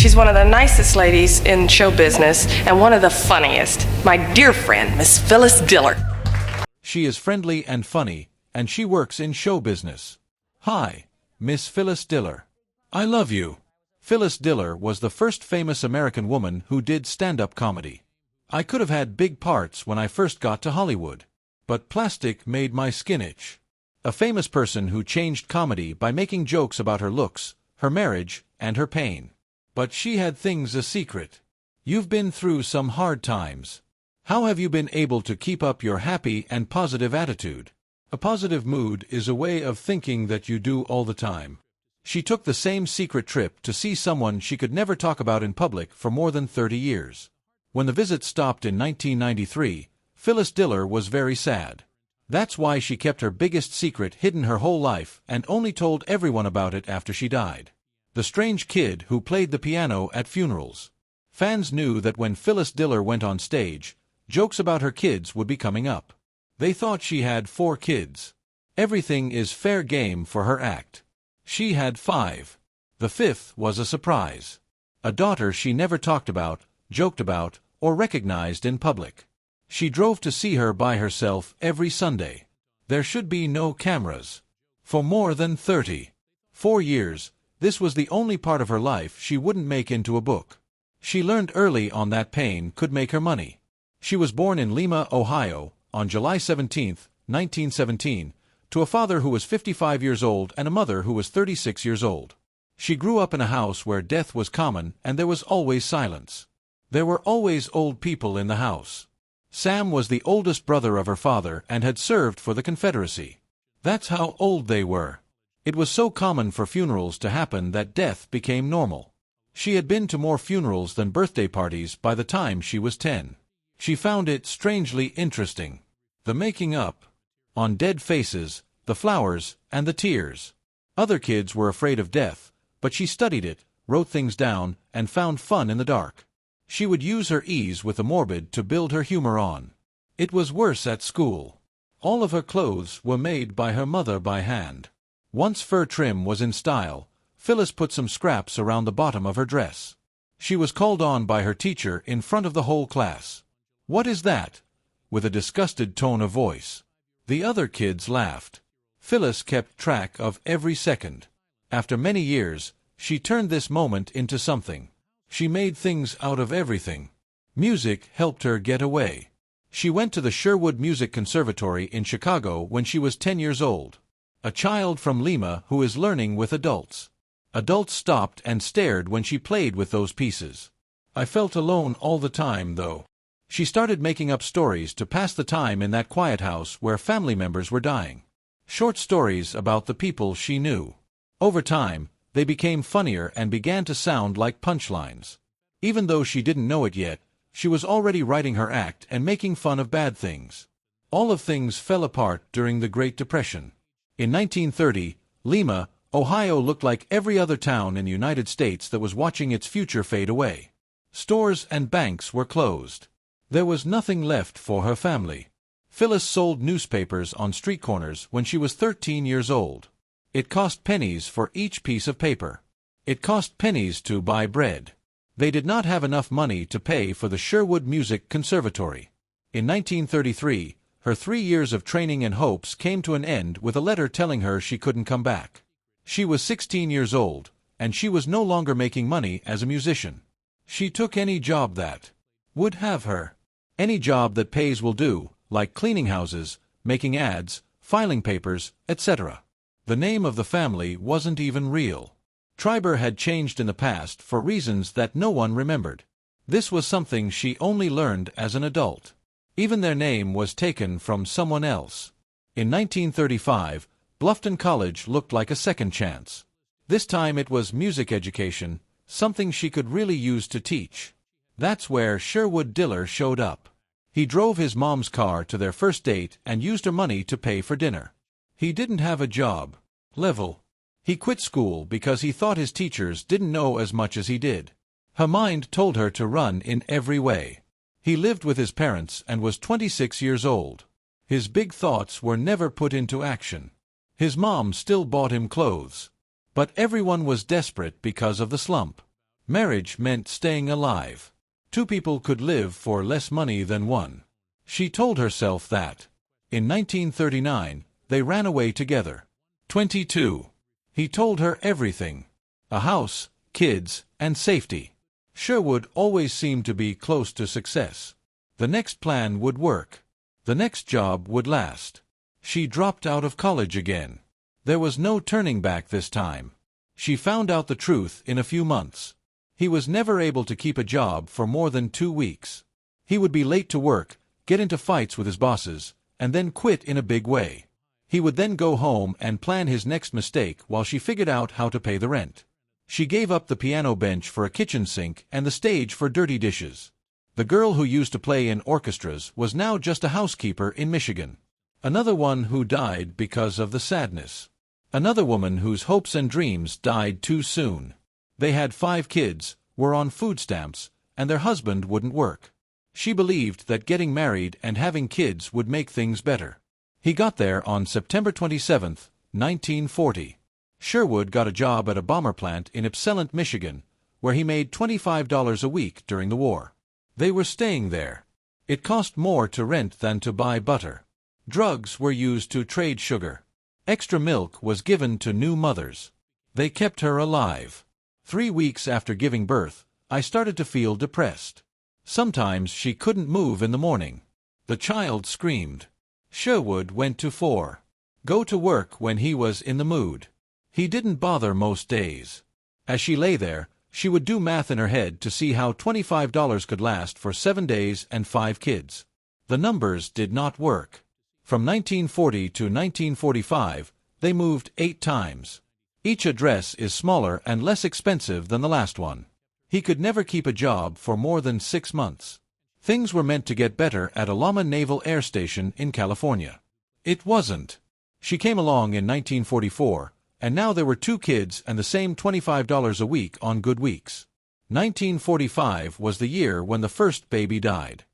She's one of the nicest ladies in show business and one of the funniest. My dear friend, Miss Phyllis Diller. She is friendly and funny, and she works in show business. Hi, Miss Phyllis Diller. I love you. Phyllis Diller was the first famous American woman who did stand-up comedy. I could have had big parts when I first got to Hollywood, but plastic made my skin itch. A famous person who changed comedy by making jokes about her looks, her marriage, and her pain. But she had things a secret. You've been through some hard times. How have you been able to keep up your happy and positive attitude? A positive mood is a way of thinking that you do all the time. She took the same secret trip to see someone she could never talk about in public for more than 30 years. When the visit stopped in 1993, Phyllis Diller was very sad. That's why she kept her biggest secret hidden her whole life and only told everyone about it after she died. The strange kid who played the piano at funerals. Fans knew that when Phyllis Diller went on stage, jokes about her kids would be coming up. They thought she had 4 kids. Everything is fair game for her act. She had 5. The 5th was a surprise. A daughter she never talked about, joked about, or recognized in public. She drove to see her by herself every Sunday. There should be no cameras. For more than 34 years, this was the only part of her life she wouldn't make into a book. She learned early on that pain could make her money. She was born in Lima, Ohio, on July 17, 1917, to a father who was 55 years old and a mother who was 36 years old. She grew up in a house where death was common and there was always silence. There were always old people in the house. Sam was the oldest brother of her father and had served for the Confederacy. That's how old they were. It was so common for funerals to happen that death became normal. She had been to more funerals than birthday parties by the time she was 10. She found it strangely interesting. The making up. On dead faces, the flowers, and the tears. Other kids were afraid of death, but she studied it, wrote things down, and found fun in the dark. She would use her ease with the morbid to build her humor on. It was worse at school. All of her clothes were made by her mother by hand. Once fur trim was in style, Phyllis put some scraps around the bottom of her dress. She was called on by her teacher in front of the whole class. "What is that?" with a disgusted tone of voice. The other kids laughed. Phyllis kept track of every second. After many years, she turned this moment into something. She made things out of everything. Music helped her get away. She went to the Sherwood Music Conservatory in Chicago when she was 10 years old. A child from Lima who is learning with adults. Adults stopped and stared when she played with those pieces. I felt alone all the time, though. She started making up stories to pass the time in that quiet house where family members were dying. Short stories about the people she knew. Over time, they became funnier and began to sound like punchlines. Even though she didn't know it yet, she was already writing her act and making fun of bad things. All of things fell apart during the Great Depression. In 1930, Lima, Ohio looked like every other town in the United States that was watching its future fade away. Stores and banks were closed. There was nothing left for her family. Phyllis sold newspapers on street corners when she was 13 years old. It cost pennies for each piece of paper. It cost pennies to buy bread. They did not have enough money to pay for the Sherwood Music Conservatory. In 1933, her 3 years of training and hopes came to an end with a letter telling her she couldn't come back. She was 16 years old, and she was no longer making money as a musician. She took any job that would have her. Any job that pays will do, like cleaning houses, making ads, filing papers, etc. The name of the family wasn't even real. Triber had changed in the past for reasons that no one remembered. This was something she only learned as an adult. Even their name was taken from someone else. In 1935, Bluffton College looked like a second chance. This time it was music education, something she could really use to teach. That's where Sherwood Diller showed up. He drove his mom's car to their first date and used her money to pay for dinner. He didn't have a job. Level. He quit school because he thought his teachers didn't know as much as he did. Her mind told her to run in every way. He lived with his parents and was 26 years old. His big thoughts were never put into action. His mom still bought him clothes. But everyone was desperate because of the slump. Marriage meant staying alive. Two people could live for less money than one. She told herself that. In 1939, they ran away together. 22. He told her everything. A house, kids, and safety. Sherwood always seemed to be close to success. The next plan would work. The next job would last. She dropped out of college again. There was no turning back this time. She found out the truth in a few months. He was never able to keep a job for more than 2 weeks. He would be late to work, get into fights with his bosses, and then quit in a big way. He would then go home and plan his next mistake while she figured out how to pay the rent. She gave up the piano bench for a kitchen sink and the stage for dirty dishes. The girl who used to play in orchestras was now just a housekeeper in Michigan. Another one who died because of the sadness. Another woman whose hopes and dreams died too soon. They had 5 kids, were on food stamps, and their husband wouldn't work. She believed that getting married and having kids would make things better. He got there on September 27, 1940. Sherwood got a job at a bomber plant in Ypsilanti, Michigan, where he made $25 a week during the war. They were staying there. It cost more to rent than to buy butter. Drugs were used to trade sugar. Extra milk was given to new mothers. They kept her alive. 3 weeks after giving birth, I started to feel depressed. Sometimes she couldn't move in the morning. The child screamed. Sherwood went to 4. Go to work when he was in the mood. He didn't bother most days. As she lay there, she would do math in her head to see how $25 could last for 7 days and 5 kids. The numbers did not work. From 1940 to 1945, they moved 8 times. Each address is smaller and less expensive than the last one. He could never keep a job for more than 6 months. Things were meant to get better at Alama Naval Air Station in California. It wasn't. She came along in 1944, and now there were 2 kids and the same $25 a week on good weeks. 1945 was the year when the first baby died.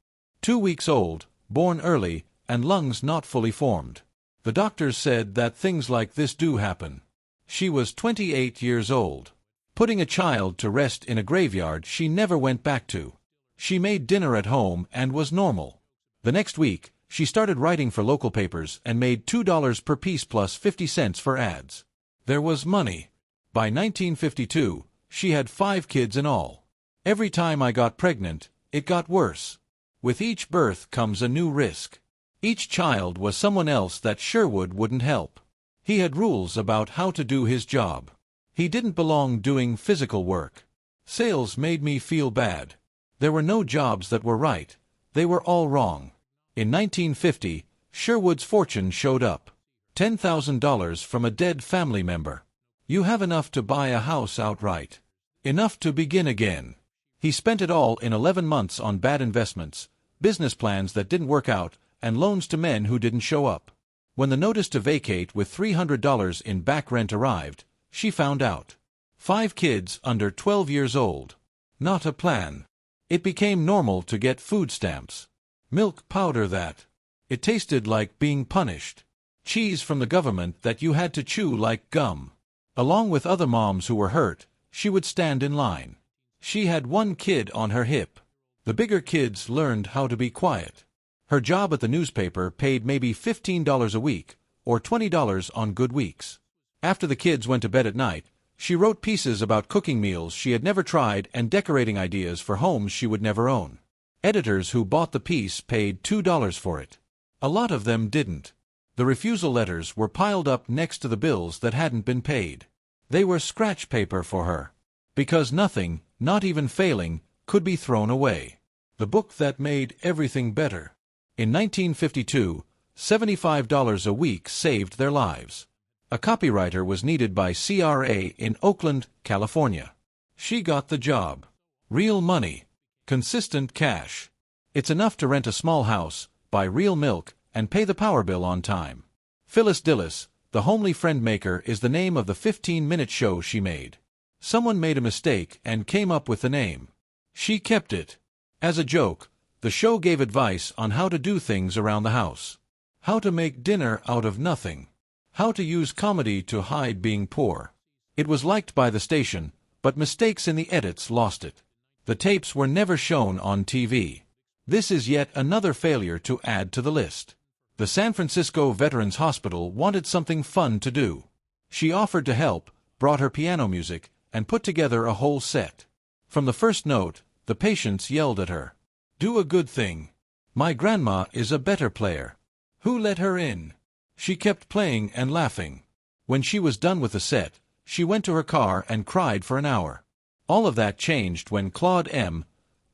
2 weeks old, born early, and lungs not fully formed. The doctors said that things like this do happen. She was 28 years old. Putting a child to rest in a graveyard she never went back to. She made dinner at home and was normal. The next week, she started writing for local papers and made $2 per piece plus 50 cents for ads. There was money. By 1952, she had 5 kids in all. Every time I got pregnant, it got worse. With each birth comes a new risk. Each child was someone else that Sherwood wouldn't help. He had rules about how to do his job. He didn't belong doing physical work. Sales made me feel bad. There were no jobs that were right. They were all wrong. In 1950, Sherwood's fortune showed up. $10,000 from a dead family member. You have enough to buy a house outright. Enough to begin again. He spent it all in 11 months on bad investments, business plans that didn't work out, and loans to men who didn't show up. When the notice to vacate with $300 in back rent arrived, she found out. 5 kids under 12 years old. Not a plan. It became normal to get food stamps. Milk powder that. It tasted like being punished. Cheese from the government that you had to chew like gum. Along with other moms who were hurt, she would stand in line. She had 1 kid on her hip. The bigger kids learned how to be quiet. Her job at the newspaper paid maybe $15 a week, or $20 on good weeks. After the kids went to bed at night, she wrote pieces about cooking meals she had never tried and decorating ideas for homes she would never own. Editors who bought the piece paid $2 for it. A lot of them didn't. The refusal letters were piled up next to the bills that hadn't been paid. They were scratch paper for her. Because nothing, not even failing, could be thrown away. The book that made everything better. In 1952, $75 a week saved their lives. A copywriter was needed by CRA in Oakland, California. She got the job. Real money. Consistent cash. It's enough to rent a small house, buy real milk, and pay the power bill on time. Phyllis Diller, the homely friend maker, is the name of the 15-minute show she made. Someone made a mistake and came up with the name. She kept it. As a joke, the show gave advice on how to do things around the house. How to make dinner out of nothing. How to use comedy to hide being poor. It was liked by the station, but mistakes in the edits lost it. The tapes were never shown on TV. This is yet another failure to add to the list. The San Francisco Veterans Hospital wanted something fun to do. She offered to help, brought her piano music, and put together a whole set. From the first note, the patients yelled at her. "Do a good thing. My grandma is a better player. Who let her in?" She kept playing and laughing. When she was done with the set, she went to her car and cried for an hour. All of that changed when Claude M.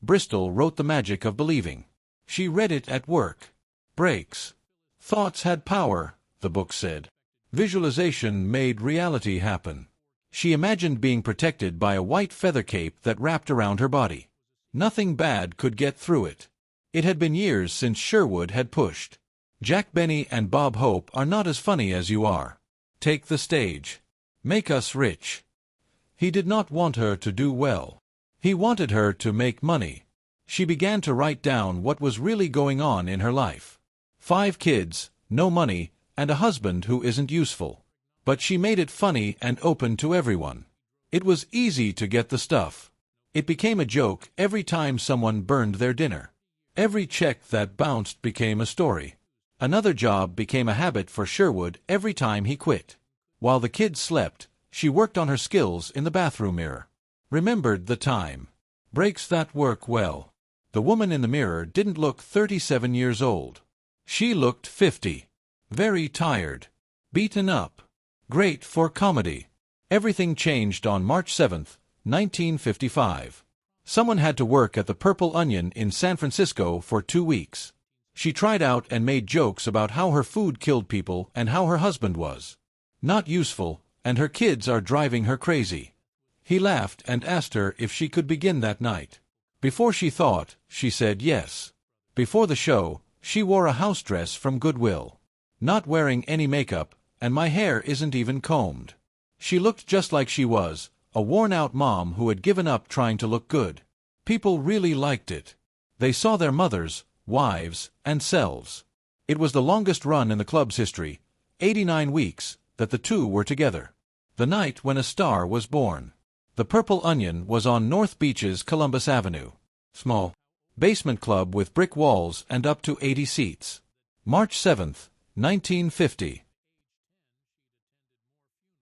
Bristol wrote The Magic of Believing. She read it at work. Breaks. Thoughts had power, the book said. Visualization made reality happen. She imagined being protected by a white feather cape that wrapped around her body. Nothing bad could get through it. It had been years since Sherwood had pushed. Jack Benny and Bob Hope are not as funny as you are. Take the stage. Make us rich. He did not want her to do well. He wanted her to make money. She began to write down what was really going on in her life. 5 kids, no money, and a husband who isn't useful. But she made it funny and open to everyone. It was easy to get the stuff. It became a joke every time someone burned their dinner. Every check that bounced became a story. Another job became a habit for Sherwood every time he quit. While the kids slept, she worked on her skills in the bathroom mirror. Remembered the time. Breaks that work well. The woman in the mirror didn't look 37 years old. She looked 50. Very tired. Beaten up. Great for comedy. Everything changed on March 7, 1955. Someone had to work at the Purple Onion in San Francisco for 2 weeks. She tried out and made jokes about how her food killed people and how her husband was not useful, and her kids are driving her crazy. He laughed and asked her if she could begin that night. Before she thought, she said yes. Before the show, she wore a house dress from Goodwill. Not wearing any makeup, and my hair isn't even combed. She looked just like she was, a worn-out mom who had given up trying to look good. People really liked it. They saw their mothers, wives, and selves. It was the longest run in the club's history, 89 weeks, that the two were together. The night when a star was born. The Purple Onion was on North Beach's Columbus Avenue. Small basement club with brick walls and up to 80 seats. March 7, 1950.